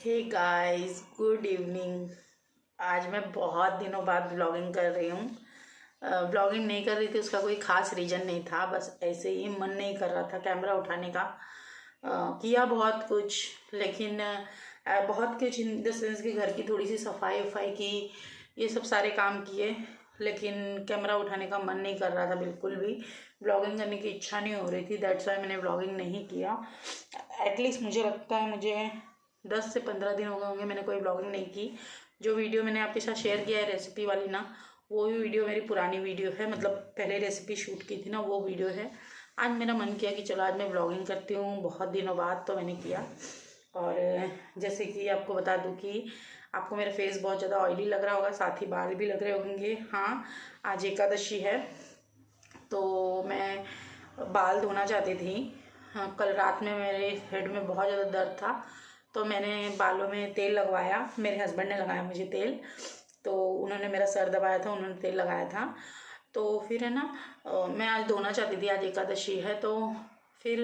हे guys, good evening. आज मैं बहुत दिनों बाद व्लॉगिंग कर रही हूँ। व्लॉगिंग नहीं कर रही थी, उसका कोई ख़ास रीज़न नहीं था, बस ऐसे ही मन नहीं कर रहा था कैमरा उठाने का। किया बहुत कुछ, लेकिन बहुत कुछ इन द सेंस कि घर की थोड़ी सी सफाई वफाई की, ये सब सारे काम किए, लेकिन कैमरा उठाने का मन नहीं कर रहा था बिल्कुल भी। व्लॉगिंग करने की इच्छा नहीं हो रही थी, दैट्स वाई मैंने व्लॉगिंग नहीं किया। एटलीस्ट मुझे लगता है मुझे 10 से 15 दिन हो गए होंगे मैंने कोई ब्लॉगिंग नहीं की। जो वीडियो मैंने आपके साथ शेयर किया है रेसिपी वाली ना, वो भी वीडियो मेरी पुरानी वीडियो है, मतलब पहले रेसिपी शूट की थी ना, वो वीडियो है। आज मेरा मन किया कि चलो आज मैं ब्लॉगिंग करती हूँ, बहुत दिनों बाद तो मैंने किया। और जैसे कि आपको बता दूँ कि आपको मेरा फेस बहुत ज़्यादा ऑयली लग रहा होगा, साथ ही बाल भी लग रहे होंगे। हाँ, आज एकादशी है तो मैं बाल धोना चाहती थी। हाँ, कल रात में मेरे हेड में बहुत ज़्यादा दर्द था, तो मैंने बालों में तेल लगवाया। मेरे हस्बैंड ने लगाया मुझे तेल, तो उन्होंने मेरा सर दबाया था, उन्होंने तेल लगाया था। तो फिर है ना, मैं आज धोना चाहती थी, आज एकादशी है। तो फिर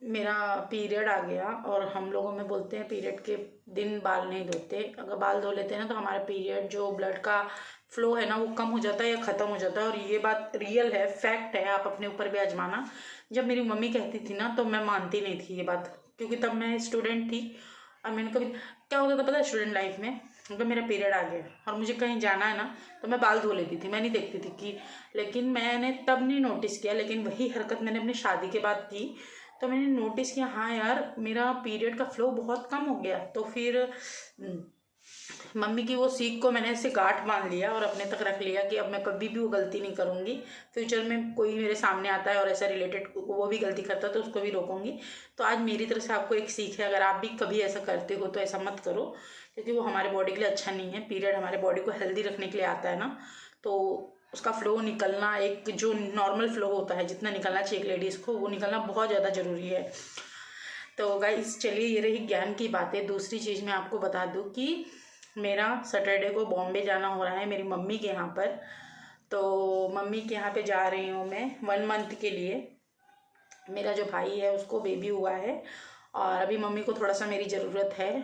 मेरा पीरियड आ गया, और हम लोगों में बोलते हैं पीरियड के दिन बाल नहीं धोते। अगर बाल धो लेते हैं ना तो हमारा पीरियड जो ब्लड का फ्लो है ना वो कम हो जाता है या ख़त्म हो जाता है। और ये बात रियल है, फैक्ट है, आप अपने ऊपर भी आजमाना। जब मेरी मम्मी कहती थी ना तो मैं मानती नहीं थी ये बात, क्योंकि तब मैं स्टूडेंट थी। और मैंने कभी क्या होता था पता है, स्टूडेंट लाइफ में अगर मेरा पीरियड आ गया और मुझे कहीं जाना है ना तो मैं बाल धो लेती थी, मैं नहीं देखती थी कि। लेकिन मैंने तब नहीं नोटिस किया, लेकिन वही हरकत मैंने अपनी शादी के बाद की, तो मैंने नोटिस किया हाँ यार मेरा पीरियड का फ्लो बहुत कम हो गया। तो फिर मम्मी की वो सीख को मैंने ऐसे गांठ बांध लिया और अपने तक रख लिया कि अब मैं कभी भी वो गलती नहीं करूँगी। फ्यूचर में कोई मेरे सामने आता है और ऐसा रिलेटेड वो भी गलती करता है तो उसको भी रोकूंगी। तो आज मेरी तरफ से आपको एक सीख है, अगर आप भी कभी ऐसा करते हो तो ऐसा मत करो, क्योंकि वो हमारे बॉडी के लिए अच्छा नहीं है। पीरियड हमारे बॉडी को हेल्दी रखने के लिए आता है ना, तो उसका फ्लो निकलना, एक जो नॉर्मल फ्लो होता है जितना निकलना चाहिए एक लेडीज़ को, वो निकलना बहुत ज़्यादा ज़रूरी है। तो गाइस चलिए, ये रही ज्ञान की बातें। दूसरी चीज़ मैं आपको बता दूं कि मेरा सैटरडे को बॉम्बे जाना हो रहा है मेरी मम्मी के यहाँ पर। तो मम्मी के यहाँ पे जा रही हूँ मैं 1 मंथ के लिए। मेरा जो भाई है उसको बेबी हुआ है, और अभी मम्मी को थोड़ा सा मेरी ज़रूरत है।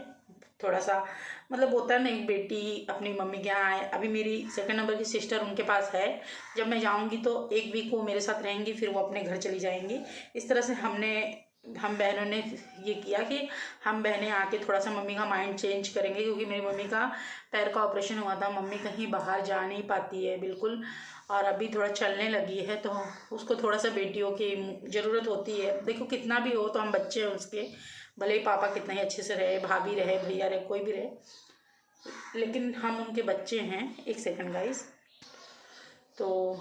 थोड़ा सा मतलब होता है ना, एक बेटी अपनी मम्मी के यहाँ आए। अभी मेरी सेकंड नंबर की सिस्टर उनके पास है, जब मैं जाऊँगी तो एक वीक वो मेरे साथ रहेंगी, फिर वो अपने घर चली जाएंगी। इस तरह से हम बहनों ने ये किया कि हम बहनें आके थोड़ा सा मम्मी का माइंड चेंज करेंगे, क्योंकि मेरी मम्मी का पैर का ऑपरेशन हुआ था, मम्मी कहीं बाहर जा नहीं पाती है बिल्कुल, और अभी थोड़ा चलने लगी है, तो उसको थोड़ा सा बेटियों की ज़रूरत होती है। देखो कितना भी हो तो हम बच्चे हैं उसके, भले ही पापा कितना ही अच्छे से रहे, भाभी रहे, भैया रहे, कोई भी रहे, लेकिन हम उनके बच्चे हैं। एक सेकंड गाइस। तो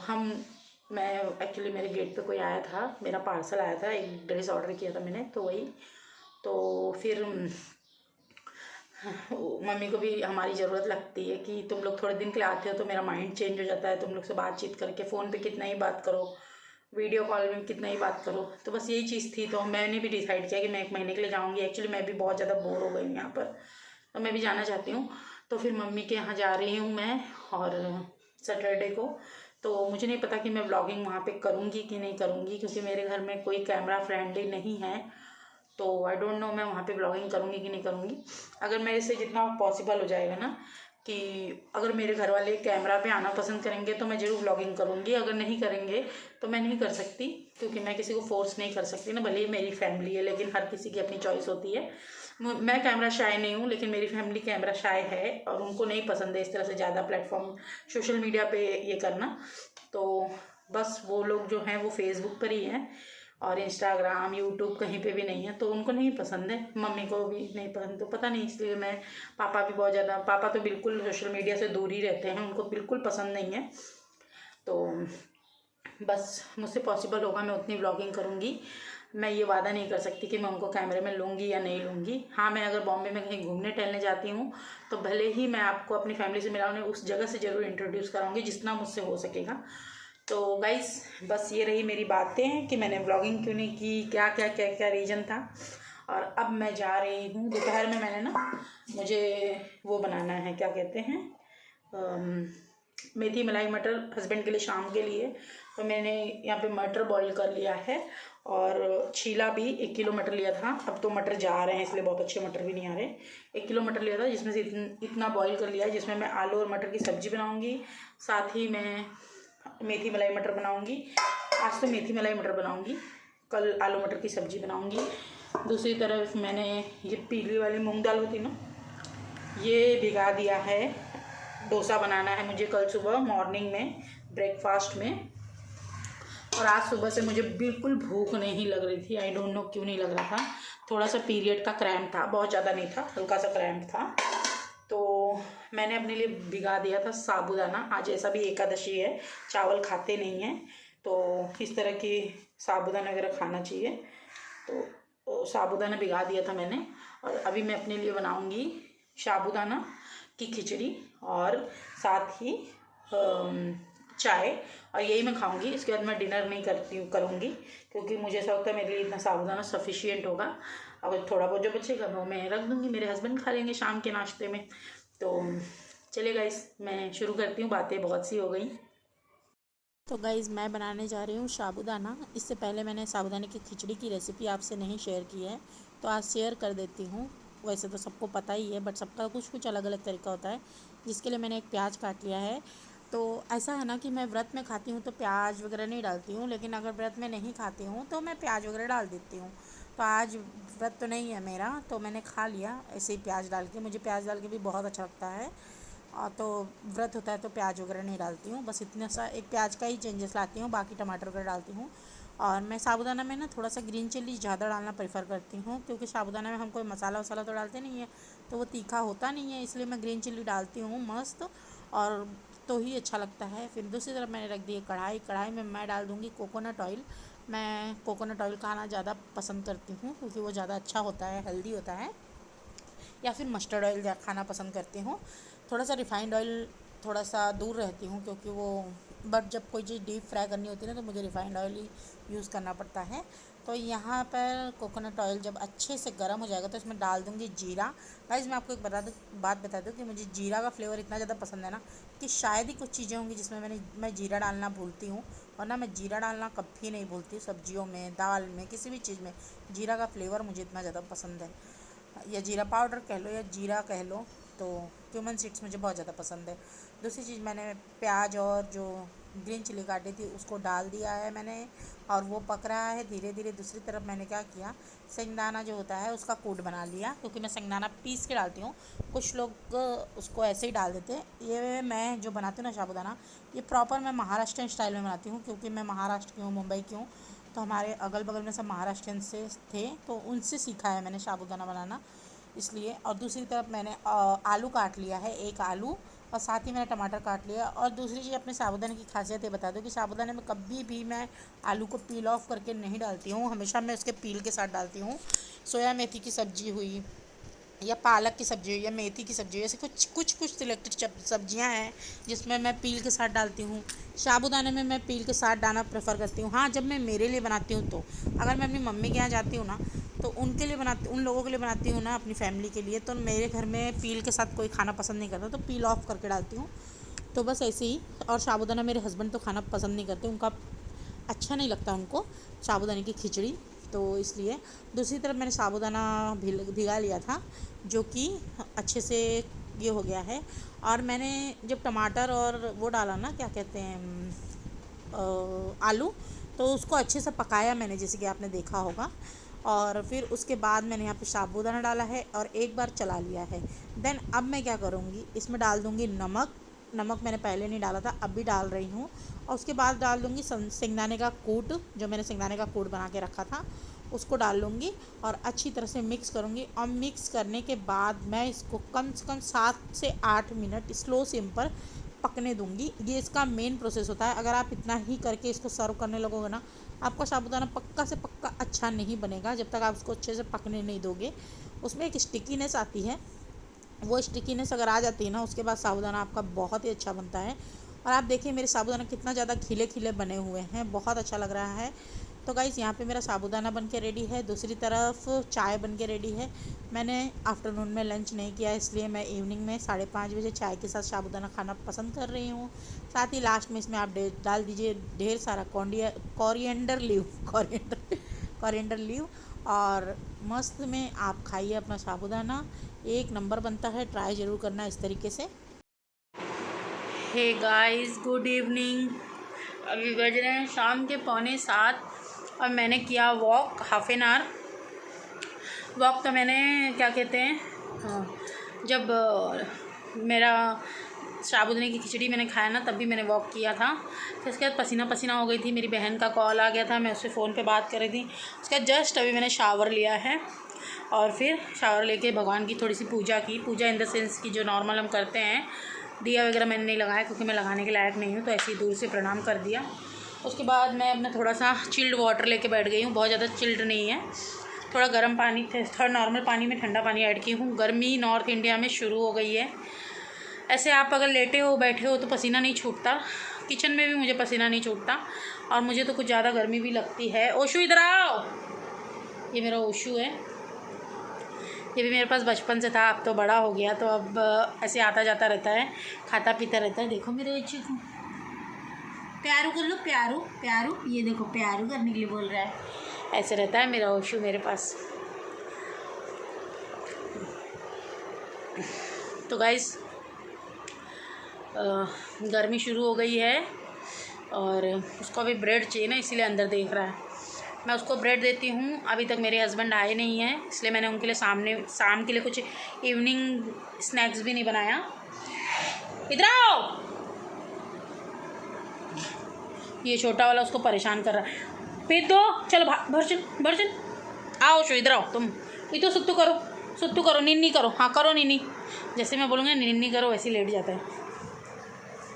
मैं एक्चुअली मेरे गेट पे कोई आया था, मेरा पार्सल आया था, एक ड्रेस ऑर्डर किया था मैंने, तो वही। तो फिर मम्मी को भी हमारी ज़रूरत लगती है कि तुम लोग थोड़े दिन के लिए आते हो तो मेरा माइंड चेंज हो जाता है, तुम लोग से बातचीत करके। फ़ोन पे कितना ही बात करो, वीडियो कॉल में कितना ही बात करो, तो बस यही चीज़ थी। तो मैंने भी डिसाइड किया कि मैं 1 महीने के लिए जाऊँगी। एक्चुअली मैं भी बहुत ज़्यादा बोर हो गई हूँ यहाँ पर, तो मैं भी जाना चाहती हूँ। तो फिर मम्मी के यहाँ जा रही हूँ मैं, और सैटरडे को। तो मुझे नहीं पता कि मैं व्लॉगिंग वहाँ पे करूँगी कि नहीं करूँगी, क्योंकि मेरे घर में कोई कैमरा फ्रेंडली नहीं है। तो आई डोंट नो मैं वहाँ पे ब्लॉगिंग करूँगी कि नहीं करूँगी। अगर मेरे से जितना पॉसिबल हो जाएगा ना, कि अगर मेरे घर वाले कैमरा पे आना पसंद करेंगे तो मैं ज़रूर ब्लॉगिंग करूँगी, अगर नहीं करेंगे तो मैं नहीं कर सकती, क्योंकि मैं किसी को फोर्स नहीं कर सकती ना, भले ही मेरी फैमिली है, लेकिन हर किसी की अपनी चॉइस होती है। मैं कैमरा शाय नहीं हूँ, लेकिन मेरी फैमिली कैमरा शाय है, और उनको नहीं पसंद है इस तरह से ज़्यादा प्लेटफॉर्म सोशल मीडिया पे ये करना। तो बस वो लोग जो हैं वो फेसबुक पर ही हैं, और इंस्टाग्राम यूट्यूब कहीं पे भी नहीं है, तो उनको नहीं पसंद है, मम्मी को भी नहीं पसंद, तो पता नहीं, इसलिए मैं। पापा भी बहुत ज़्यादा, पापा तो बिल्कुल सोशल मीडिया से दूर ही रहते हैं, उनको बिल्कुल पसंद नहीं है। तो बस मुझसे पॉसिबल होगा मैं उतनी व्लॉगिंग करूँगी। मैं ये वादा नहीं कर सकती कि मैं उनको कैमरे में लूँगी या नहीं लूँगी। हाँ, मैं अगर बॉम्बे में कहीं घूमने टहलने जाती हूँ तो भले ही मैं आपको अपनी फैमिली से मिलाऊँ, उस जगह से ज़रूर इंट्रोड्यूस कराऊँगी जितना मुझसे हो सकेगा। तो गाइस बस ये रही मेरी बातें कि मैंने व्लॉगिंग क्यों नहीं की, क्या क्या क्या क्या रीज़न था। और अब मैं जा रही हूँ, दोपहर में मैंने ना, मुझे वो बनाना है, क्या कहते हैं, मेथी मलाई मटर हस्बैंड के लिए शाम के लिए, और मैंने यहाँ पे मटर बॉईल कर लिया है और छीला भी 1 किलो मटर लिया था। अब तो मटर जा रहे हैं इसलिए बहुत अच्छे मटर भी नहीं आ रहे। 1 किलो मटर लिया था जिसमें से इतना बॉईल कर लिया है, जिसमें मैं आलू और मटर की सब्ज़ी बनाऊँगी। साथ ही मैं मेथी मलाई मटर बनाऊँगी। आज तो मेथी मलाई मटर बनाऊँगी, कल आलू मटर की सब्ज़ी बनाऊँगी। दूसरी तरफ मैंने ये पीली वाली मूंग दाल होती ना, ये भिगा दिया है। डोसा बनाना है मुझे कल सुबह मॉर्निंग में ब्रेकफास्ट में। और आज सुबह से मुझे बिल्कुल भूख नहीं लग रही थी, आई डोंट नो क्यों नहीं लग रहा था। थोड़ा सा पीरियड का क्रैम्प था, बहुत ज़्यादा नहीं था, हल्का सा क्रैम्प था। तो मैंने अपने लिए भिगा दिया था साबूदाना। आज ऐसा भी एकादशी है, चावल खाते नहीं हैं, तो इस तरह की साबूदाना वगैरह खाना चाहिए। तो साबूदाना भिगा दिया था मैंने। और अभी मैं अपने लिए बनाऊंगी साबूदाना की खिचड़ी और साथ ही चाय, और यही मैं खाऊंगी। इसके बाद मैं डिनर नहीं करूंगी क्योंकि मुझे ऐसा लगता है मेरे लिए इतना साबूदाना सफिशिएंट होगा। अगर थोड़ा बहुत जो बचेगा वो मैं रख दूंगी, मेरे हस्बैंड खा लेंगे शाम के नाश्ते में। तो चलिए गाइस, मैं शुरू करती हूँ, बातें बहुत सी हो गई। तो गाइज़ मैं बनाने जा रही हूँ साबूदाना। इससे पहले मैंने साबूदाने की खिचड़ी की रेसिपी आपसे नहीं शेयर की है, तो आज शेयर कर देती हूँ। वैसे तो सबको पता ही है, बट सबका कुछ कुछ अलग अलग तरीका होता है। जिसके लिए मैंने एक प्याज काट लिया है। तो ऐसा है ना कि मैं व्रत में खाती हूँ तो प्याज वगैरह नहीं डालती हूँ, लेकिन अगर व्रत में नहीं खाती हूँ तो मैं प्याज वगैरह डाल देती हूँ। तो आज व्रत तो नहीं है मेरा, तो मैंने खा लिया ऐसे ही प्याज डाल के। मुझे प्याज डाल के भी बहुत अच्छा लगता है। तो व्रत होता है तो प्याज वगैरह नहीं डालती हूँ, बस इतना सा एक प्याज का ही चेंजेस लाती हूँ, बाकी टमाटर वगैरह डालती हूँ। और मैं साबूदाना में ना थोड़ा सा ग्रीन चिल्ली ज़्यादा डालना प्रेफर करती हूँ, क्योंकि साबूदाना में हम कोई मसाला वसाला तो डालते नहीं है, तो वो तीखा होता नहीं है, इसलिए मैं ग्रीन चिल्ली डालती हूँ मस्त, और तो ही अच्छा लगता है। फिर दूसरी तरफ मैंने रख दी है कढ़ाई। कढ़ाई में मैं डाल दूँगी कोकोनट ऑयल। मैं कोकोनट ऑयल खाना ज़्यादा पसंद करती हूँ क्योंकि वो ज़्यादा अच्छा होता है, हेल्दी होता है। या फिर मस्टर्ड ऑयल खाना पसंद करती हूँ। थोड़ा सा रिफ़ाइंड ऑयल थोड़ा सा दूर रहती हूँ, क्योंकि वो बट जब कोई चीज़ डीप फ्राई करनी होती है ना तो मुझे रिफ़ाइंड ऑयल ही यूज़ करना पड़ता है। तो यहाँ पर कोकोनट ऑयल जब अच्छे से गर्म हो जाएगा तो इसमें डाल दूँगी जीरा। गाइस मैं आपको एक बात बता दूँ कि मुझे जीरा का फ्लेवर इतना ज़्यादा पसंद है ना कि शायद ही कुछ चीज़ें होंगी जिसमें मैं जीरा डालना भूलती हूँ, वरना मैं जीरा डालना कभी नहीं भूलती। सब्जियों में, दाल में, किसी भी चीज़ में जीरा का फ्लेवर मुझे इतना ज़्यादा पसंद है। या जीरा पाउडर कह लो या जीरा कह लो, तो क्यूमन सीड्स मुझे बहुत ज़्यादा पसंद है। दूसरी चीज़, मैंने प्याज और जो ग्रीन चिली काटी थी उसको डाल दिया है मैंने, और वो पक रहा है धीरे धीरे। दूसरी तरफ मैंने क्या किया, शेंगदाना जो होता है उसका कूट बना लिया, क्योंकि मैं शेंगदाना पीस के डालती हूँ। कुछ लोग उसको ऐसे ही डाल देते हैं। ये मैं जो बनाती हूँ ना साबूदाना, ये प्रॉपर मैं महाराष्ट्रियन स्टाइल में बनाती हूँ, क्योंकि मैं महाराष्ट्र की हूँ, मुंबई की हूँ। तो हमारे अगल बगल में सब महाराष्ट्रियन से थे, तो उनसे सीखा है मैंने साबूदाना बनाना, इसलिए। और दूसरी तरफ मैंने आलू काट लिया है, एक आलू, और साथ ही मैंने टमाटर काट लिया। और दूसरी चीज़, अपने साबूदाने की खासियत ये बता दूँ कि साबूदाने में कभी भी मैं आलू को पील ऑफ करके नहीं डालती हूँ, हमेशा मैं उसके पील के साथ डालती हूँ। सोया मेथी की सब्ज़ी हुई, या पालक की सब्ज़ी हुई, या मेथी की सब्ज़ी हुई, ऐसे कुछ सिलेक्टेड सब्जियां हैं जिसमें मैं पील के साथ डालती हूँ। साबूदाने में मैं पील के साथ डालना प्रेफर करती हूँ। हाँ, जब मैं मेरे लिए बनाती हूँ तो, अगर मैं अपनी मम्मी के यहाँ जाती हूँ ना तो उनके लिए उन लोगों के लिए बनाती हूँ ना, अपनी फैमिली के लिए, तो मेरे घर में पील के साथ कोई खाना पसंद नहीं करता, तो पील ऑफ करके डालती हूँ। तो बस ऐसे ही। और साबूदाना मेरे हस्बैंड तो खाना पसंद नहीं करते, उनका अच्छा नहीं लगता उनको साबूदाने की खिचड़ी, तो इसलिए। दूसरी तरफ मैंने साबूदाना भिगा लिया था, जो कि अच्छे से ये हो गया है। और मैंने जब टमाटर और वो डाला ना, क्या कहते हैं, आलू, तो उसको अच्छे से पकाया मैंने, जैसे कि आपने देखा होगा। और फिर उसके बाद मैंने यहाँ पे साबूदाना डाला है और एक बार चला लिया है। देन अब मैं क्या करूँगी, इसमें डाल दूँगी नमक। नमक मैंने पहले नहीं डाला था, अब भी डाल रही हूँ। और उसके बाद डाल दूँगी शेंगदाने का कूट, जो मैंने शेंगदाने का कूट बना के रखा था, उसको डाल लूँगी और अच्छी तरह से मिक्स करूँगी। और मिक्स करने के बाद मैं इसको कम से कम 7 से 8 मिनट स्लो सिम पर पकने दूँगी। ये इसका मेन प्रोसेस होता है। अगर आप इतना ही करके इसको सर्व करने लगोगे ना, आपका साबूदाना पक्का से पक्का अच्छा नहीं बनेगा, जब तक आप उसको अच्छे से पकने नहीं दोगे। उसमें एक स्टिकीनेस आती है, वो स्टिकीनेस अगर आ जाती है ना, उसके बाद साबूदाना आपका बहुत ही अच्छा बनता है। और आप देखिए मेरे साबूदाना कितना ज़्यादा खिले खिले बने हुए हैं, बहुत अच्छा लग रहा है। तो गाइस यहाँ पे मेरा साबूदाना बन के रेडी है, दूसरी तरफ चाय बन के रेडी है। मैंने आफ्टरनून में लंच नहीं किया, इसलिए मैं इवनिंग में 5:30 बजे चाय के साथ साबूदाना खाना पसंद कर रही हूँ। साथ ही लास्ट में इसमें आप डाल दीजिए ढेर सारा कोरिएंडर लीव और मस्त में आप खाइए अपना साबूदाना। एक नंबर बनता है, ट्राई ज़रूर करना इस तरीके से। Hey guys, good evening. अभी बज रहे हैं शाम के 6:45 और मैंने किया walk half an hour. Walk तो मैंने क्या कहते हैं, जब मेरा साबूदाने की खिचड़ी मैंने खाया ना तब भी मैंने वॉक किया था। फिर उसके बाद पसीना पसीना हो गई थी, मेरी बहन का कॉल आ गया था, मैं उससे फ़ोन पे बात कर रही थी। उसके बाद जस्ट अभी मैंने शावर लिया है और फिर शावर लेके भगवान की थोड़ी सी पूजा की। पूजा इन द सेंस की जो नॉर्मल हम करते हैं, दिया वगैरह मैंने नहीं लगाया क्योंकि मैं लगाने के लायक नहीं हूँ, तो ऐसे ही दूर से प्रणाम कर दिया। उसके बाद मैं अपना थोड़ा सा चिल्ड वाटर लेके बैठ गई हूँ। बहुत ज़्यादा चिल्ड नहीं है, थोड़ा गर्म पानी, थोड़ा नॉर्मल पानी में ठंडा पानी ऐड की हूँ। गर्मी नॉर्थ इंडिया में शुरू हो गई है। ऐसे आप अगर लेटे हो बैठे हो तो पसीना नहीं छूटता, किचन में भी मुझे पसीना नहीं छूटता और मुझे तो कुछ ज़्यादा गर्मी भी लगती है। ओशू इधर आओ, ये मेरा ओशू है। ये भी मेरे पास बचपन से था, अब तो बड़ा हो गया तो अब ऐसे आता जाता रहता है, खाता पीता रहता है। देखो मेरे ओशू को, प्यारू कर लो, प्यारू प्यारू, ये देखो प्यारू करने के लिए बोल रहा है। ऐसे रहता है मेरा ओशू मेरे पास। तो गाइस गर्मी शुरू हो गई है और उसको अभी ब्रेड चाहिए ना, इसीलिए अंदर देख रहा है। मैं उसको ब्रेड देती हूँ। अभी तक मेरे हस्बैंड आए नहीं हैं, इसलिए मैंने उनके लिए शाम के लिए कुछ इवनिंग स्नैक्स भी नहीं बनाया। इधर आओ, ये छोटा वाला उसको परेशान कर रहा है। फिर दो, चलो भर्जन आओ शो, इधर आओ तुम। ये तो सुत्तू करो, निन्नी करो। हाँ करो निन्नी, जैसे मैं बोलूँगा निन्नी करो वैसे लेट जाता है।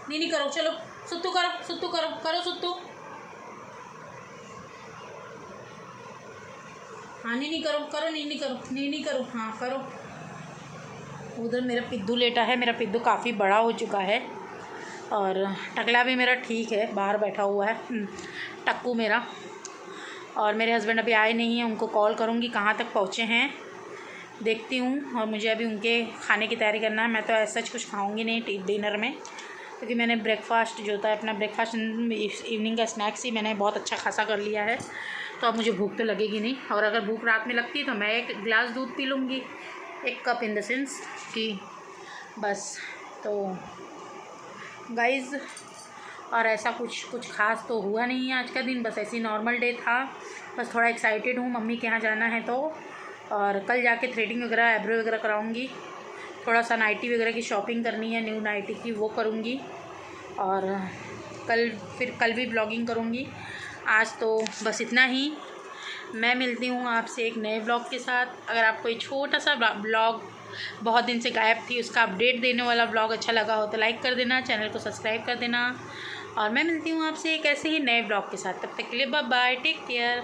निन्नी करो, चलो सुत्तू करो सुत्तू। हाँ निन्नी करो, हाँ करो। उधर मेरा पिद्दू लेटा है। मेरा पिद्दू काफ़ी बड़ा हो चुका है और टकला भी मेरा ठीक है, बाहर बैठा हुआ है टक्कू मेरा। और मेरे हस्बैंड अभी आए नहीं हैं, उनको कॉल करूँगी कहाँ तक पहुँचे हैं देखती हूँ। और मुझे अभी उनके खाने की तैयारी करना है। मैं तो ऐसा कुछ खाऊँगी नहीं डिनर में, क्योंकि मैंने ब्रेकफास्ट जो होता है अपना ब्रेकफास्ट इवनिंग का स्नैक्स ही मैंने बहुत अच्छा खासा कर लिया है, तो अब मुझे भूख तो लगेगी नहीं। और अगर भूख रात में लगती है तो मैं 1 गिलास दूध पी लूँगी, 1 कप इन द सेंस कि बस। तो गाइज़ और ऐसा कुछ खास तो हुआ नहीं है आज का दिन, बस ऐसे ही नॉर्मल डे था। बस थोड़ा एक्साइटेड हूँ, मम्मी के यहाँ जाना है तो। और कल जाके थ्रेडिंग वगैरह आईब्रो वगैरह कराऊँगी। थोड़ा सा नाइटी वगैरह की शॉपिंग करनी है, न्यू नाइटी की, वो करूँगी। और कल भी ब्लॉगिंग करूँगी। आज तो बस इतना ही। मैं मिलती हूँ आपसे एक नए ब्लॉग के साथ। अगर आपको ये छोटा सा ब्लॉग, बहुत दिन से गायब थी, उसका अपडेट देने वाला ब्लॉग अच्छा लगा हो तो लाइक कर देना, चैनल को सब्सक्राइब कर देना। और मैं मिलती हूँ आपसे एक ऐसे ही नए ब्लॉग के साथ। तब तक के लिए बाय बाय, टेक केयर।